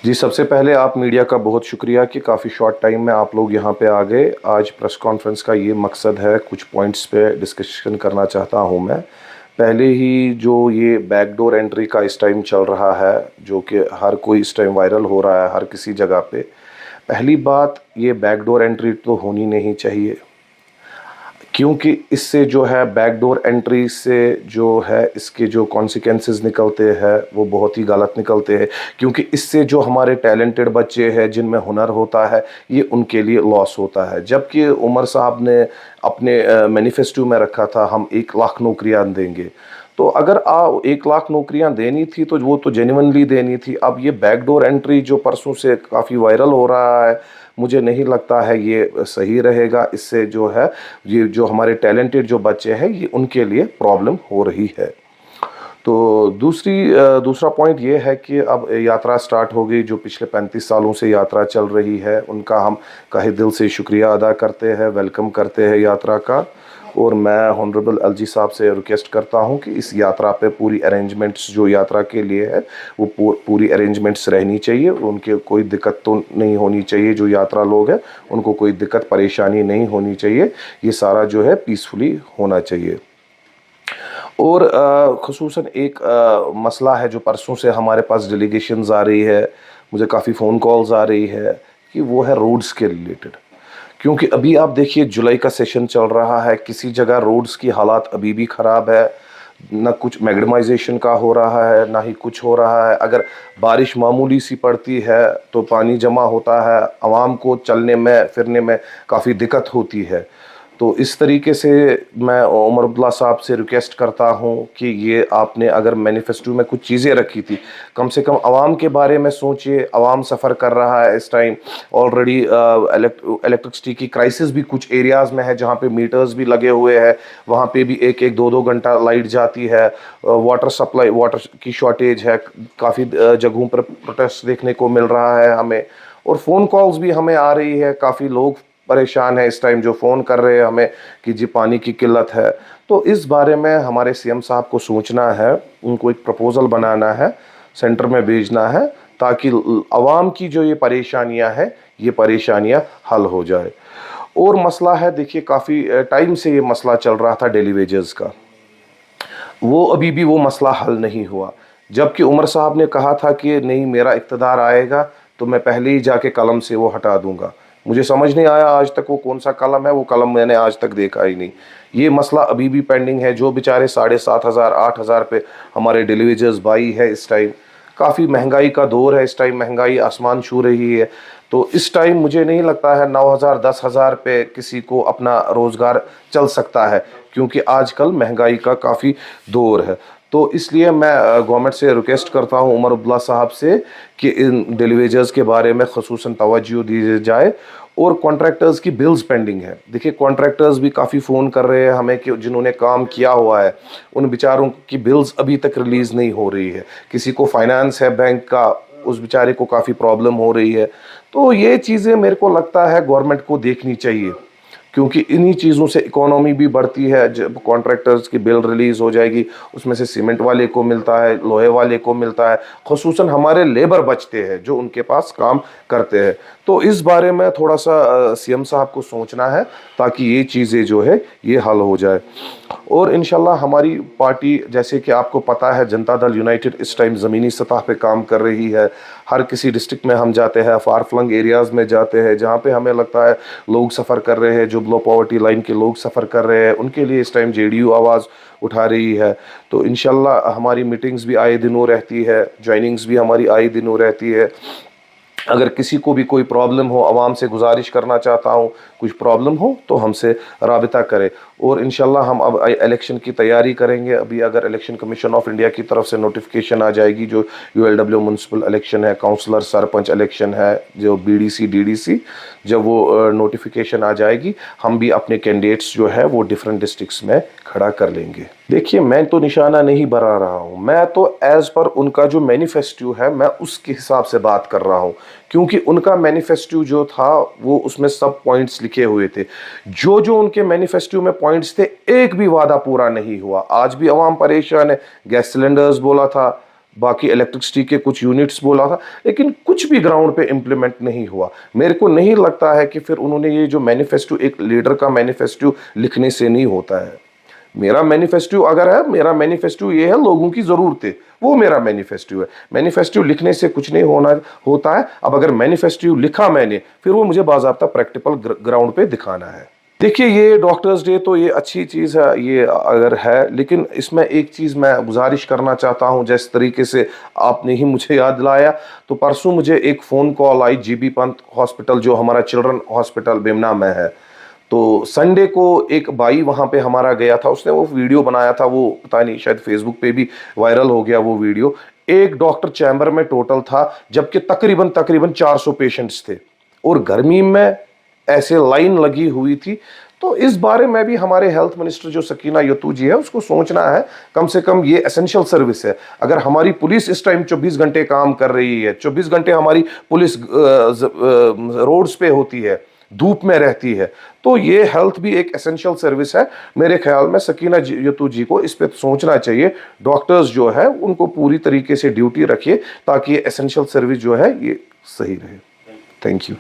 जी, सबसे पहले आप मीडिया का बहुत शुक्रिया कि काफ़ी शॉर्ट टाइम में आप लोग यहाँ पे आ गए। आज प्रेस कॉन्फ्रेंस का ये मकसद है, कुछ पॉइंट्स पे डिस्कशन करना चाहता हूँ मैं। पहले ही जो ये बैकडोर एंट्री का इस टाइम चल रहा है, जो कि हर कोई इस टाइम वायरल हो रहा है हर किसी जगह पे। पहली बात, ये बैकडोर एंट्री तो होनी नहीं चाहिए, क्योंकि इससे जो है बैकडोर एंट्री से जो है इसके जो कॉन्सिक्वेंसेस निकलते हैं वो बहुत ही गलत निकलते हैं। क्योंकि इससे जो हमारे टैलेंटेड बच्चे हैं जिनमें हुनर होता है, ये उनके लिए लॉस होता है। जबकि उमर साहब ने अपने मैनिफेस्टो में रखा था हम 1 लाख नौकरियां देंगे। तो अगर 1 लाख नौकरियां देनी थी तो वो तो जेन्युइनली देनी थी। अब ये बैकडोर एंट्री जो परसों से काफ़ी वायरल हो रहा है, मुझे नहीं लगता है ये सही रहेगा। इससे जो है ये जो हमारे टैलेंटेड जो बच्चे हैं ये उनके लिए प्रॉब्लम हो रही है। तो दूसरा पॉइंट ये है कि अब यात्रा स्टार्ट हो गई। जो पिछले 35 सालों से यात्रा चल रही है उनका हम काहे दिल से शुक्रिया अदा करते हैं, वेलकम करते हैं यात्रा का। और मैं हॉनरेबल एलजी साहब से रिक्वेस्ट करता हूं कि इस यात्रा पे पूरी अरेंजमेंट्स जो यात्रा के लिए है वो पूरी अरेंजमेंट्स रहनी चाहिए। उनके कोई दिक्कत तो नहीं होनी चाहिए, जो यात्रा लोग हैं उनको कोई दिक्कत परेशानी नहीं होनी चाहिए। ये सारा जो है पीसफुली होना चाहिए। और ख़ुसूसन एक मसला है जो परसों से हमारे पास डेलीगेशंस आ रही है, मुझे काफ़ी फ़ोन कॉल्स आ रही है कि वो है रोड्स के रिलेटेड। क्योंकि अभी आप देखिए जुलाई का सेशन चल रहा है, किसी जगह रोड्स की हालात अभी भी ख़राब है। ना कुछ मैग्डमाइजेशन का हो रहा है, ना ही कुछ हो रहा है। अगर बारिश मामूली सी पड़ती है तो पानी जमा होता है, आवाम को चलने में फिरने में काफ़ी दिक्कत होती है। तो इस तरीके से मैं उमर अब्दुल्ला साहब से रिक्वेस्ट करता हूं कि ये आपने अगर मैनिफेस्टो में कुछ चीज़ें रखी थी, कम से कम आवाम के बारे में सोचिए। आवाम सफ़र कर रहा है इस टाइम, ऑलरेडी इलेक्ट्रिसिटी की क्राइसिस भी कुछ एरियाज़ में है जहां पे मीटर्स भी लगे हुए हैं, वहां पे भी 1-1, 2-2 घंटा लाइट जाती है। वाटर सप्लाई, वाटर की शॉर्टेज है, काफ़ी जगहों पर प्रोटेस्ट देखने को मिल रहा है हमें। और फ़ोन कॉल्स भी हमें आ रही है, काफ़ी लोग परेशान है इस टाइम जो फ़ोन कर रहे हैं हमें कि जी पानी की किल्लत है। तो इस बारे में हमारे सीएम साहब को सोचना है, उनको एक प्रपोज़ल बनाना है, सेंटर में भेजना है, ताकि आवाम की जो ये परेशानियां हैं ये परेशानियां हल हो जाए। और मसला है, देखिए काफ़ी टाइम से ये मसला चल रहा था डेली वेजेस का, वो अभी भी वो मसला हल नहीं हुआ। जबकि उमर साहब ने कहा था कि नहीं, मेरा इक़्तिदार आएगा तो मैं पहले ही जाके कलम से वो हटा दूंगा। मुझे समझ नहीं आया आज तक वो कौन सा कलम है, वो कलम मैंने आज तक देखा ही नहीं। ये मसला अभी भी पेंडिंग है। जो बेचारे 7,500 8,000 पे हमारे डिलीवरीज भाई है इस टाइम, काफ़ी महंगाई का दौर है इस टाइम, महंगाई आसमान छू रही है। तो इस टाइम मुझे नहीं लगता है 9,000 10,000 पे किसी को अपना रोज़गार चल सकता है, क्योंकि आजकल महंगाई का काफ़ी दौर है। तो इसलिए मैं गवर्नमेंट से रिक्वेस्ट करता हूं, उमर अब्दुल्ला साहब से, कि इन डिलीवरीज के बारे में खसूसन तवज्जो दी जाए। और कॉन्ट्रैक्टर्स की बिल्स पेंडिंग है। देखिए कॉन्ट्रैक्टर्स भी काफ़ी फ़ोन कर रहे हैं हमें कि जिन्होंने काम किया हुआ है उन बेचारों की बिल्स अभी तक रिलीज़ नहीं हो रही है। किसी को फाइनेंस है बैंक का, उस बेचारे को काफ़ी प्रॉब्लम हो रही है। तो ये चीज़ें मेरे को लगता है गवर्नमेंट को देखनी चाहिए, क्योंकि इन्हीं चीज़ों से इकोनॉमी भी बढ़ती है। जब कॉन्ट्रैक्टर्स की बिल रिलीज़ हो जाएगी, उसमें से सीमेंट वाले को मिलता है, लोहे वाले को मिलता है, खुसूसन हमारे लेबर बचते हैं जो उनके पास काम करते हैं। तो इस बारे में थोड़ा सा सीएम साहब को सोचना है, ताकि ये चीज़ें जो है ये हल हो जाए। और इंशाल्लाह हमारी पार्टी, जैसे कि आपको पता है, जनता दल यूनाइटेड इस टाइम ज़मीनी सतह पे काम कर रही है। हर किसी डिस्ट्रिक्ट में हम जाते हैं, फार फ्लंग एरियाज़ में जाते हैं जहाँ पे हमें लगता है लोग सफ़र कर रहे हैं, जो बिलो पॉवर्टी लाइन के लोग सफ़र कर रहे हैं, उनके लिए इस टाइम जेडीयू आवाज़ उठा रही है। तो इंशाल्लाह हमारी मीटिंग्स भी आए दिनों रहती है, ज्वाइनिंग्स भी हमारी आए दिनों रहती है। अगर किसी को भी कोई प्रॉब्लम हो, आवाम से गुजारिश करना चाहता हूँ, कुछ प्रॉब्लम हो तो हमसे राबिता करें। और इंशाल्लाह हम अब इलेक्शन की तैयारी करेंगे। अभी अगर इलेक्शन कमीशन ऑफ इंडिया की तरफ से नोटिफिकेशन आ जाएगी, जो यूएलडब्ल्यू म्यूनसिपल इलेक्शन है, काउंसलर सरपंच इलेक्शन है, जो बीडीसी डीडीसी, जब वो नोटिफिकेशन आ जाएगी, हम भी अपने कैंडिडेट्स जो है वो डिफरेंट डिस्ट्रिक्ट्स में खड़ा कर लेंगे। देखिए मैं तो निशाना नहीं बना रहा हूँ, मैं तो एज पर उनका जो मैनिफेस्टो है मैं उसके हिसाब से बात कर रहा हूँ। क्योंकि उनका मैनिफेस्टो जो था वो उसमें सब पॉइंट्स लिखे हुए थे। जो जो उनके मैनिफेस्टो में पॉइंट्स थे, एक भी वादा पूरा नहीं हुआ। आज भी आवाम परेशान है। गैस सिलेंडर्स बोला था, बाकी इलेक्ट्रिसिटी के कुछ यूनिट्स बोला था, लेकिन कुछ भी ग्राउंड पे इम्प्लीमेंट नहीं हुआ। मेरे को नहीं लगता है कि फिर उन्होंने ये जो मैनिफेस्टो, एक लीडर का मैनिफेस्टो लिखने से नहीं होता है। मेरा मैनिफेस्टो अगर है, मेरा मैनिफेस्टो ये है, लोगों की ज़रूरत है, वो मेरा मैनिफेस्टो है। मैनिफेस्टो लिखने से कुछ नहीं होता है। अब अगर मैनिफेस्टो लिखा मैंने, फिर वो मुझे बाज़ाब्ता प्रैक्टिकल ग्राउंड पे दिखाना है। देखिए, ये डॉक्टर्स डे तो ये अच्छी चीज़ है, ये अगर है, लेकिन इसमें एक चीज़ मैं गुजारिश करना चाहता हूँ, जिस तरीके से आपने ही मुझे याद दिलाया। तो परसों मुझे एक फ़ोन कॉल आई जीबी पंत हॉस्पिटल, जो हमारा चिल्ड्रन हॉस्पिटल बेमना में है। तो संडे को एक भाई वहाँ पे हमारा गया था, उसने वो वीडियो बनाया था, वो पता नहीं शायद फेसबुक पे भी वायरल हो गया वो वीडियो। एक डॉक्टर चैम्बर में टोटल था, जबकि तकरीबन 400 पेशेंट्स थे, और गर्मी में ऐसे लाइन लगी हुई थी। तो इस बारे में भी हमारे हेल्थ मिनिस्टर जो सकीना यतू जी है, उसको सोचना है। कम से कम ये एसेंशियल सर्विस है। अगर हमारी पुलिस इस टाइम 24 घंटे काम कर रही है, 24 घंटे हमारी पुलिस रोड्स पे होती है, धूप में रहती है, तो ये हेल्थ भी एक एसेंशियल सर्विस है। मेरे ख्याल में सकीना यतू जी को इस पे सोचना चाहिए। डॉक्टर्स जो है उनको पूरी तरीके से ड्यूटी रखिए, ताकि ये एसेंशियल सर्विस जो है ये सही रहे। Thank you.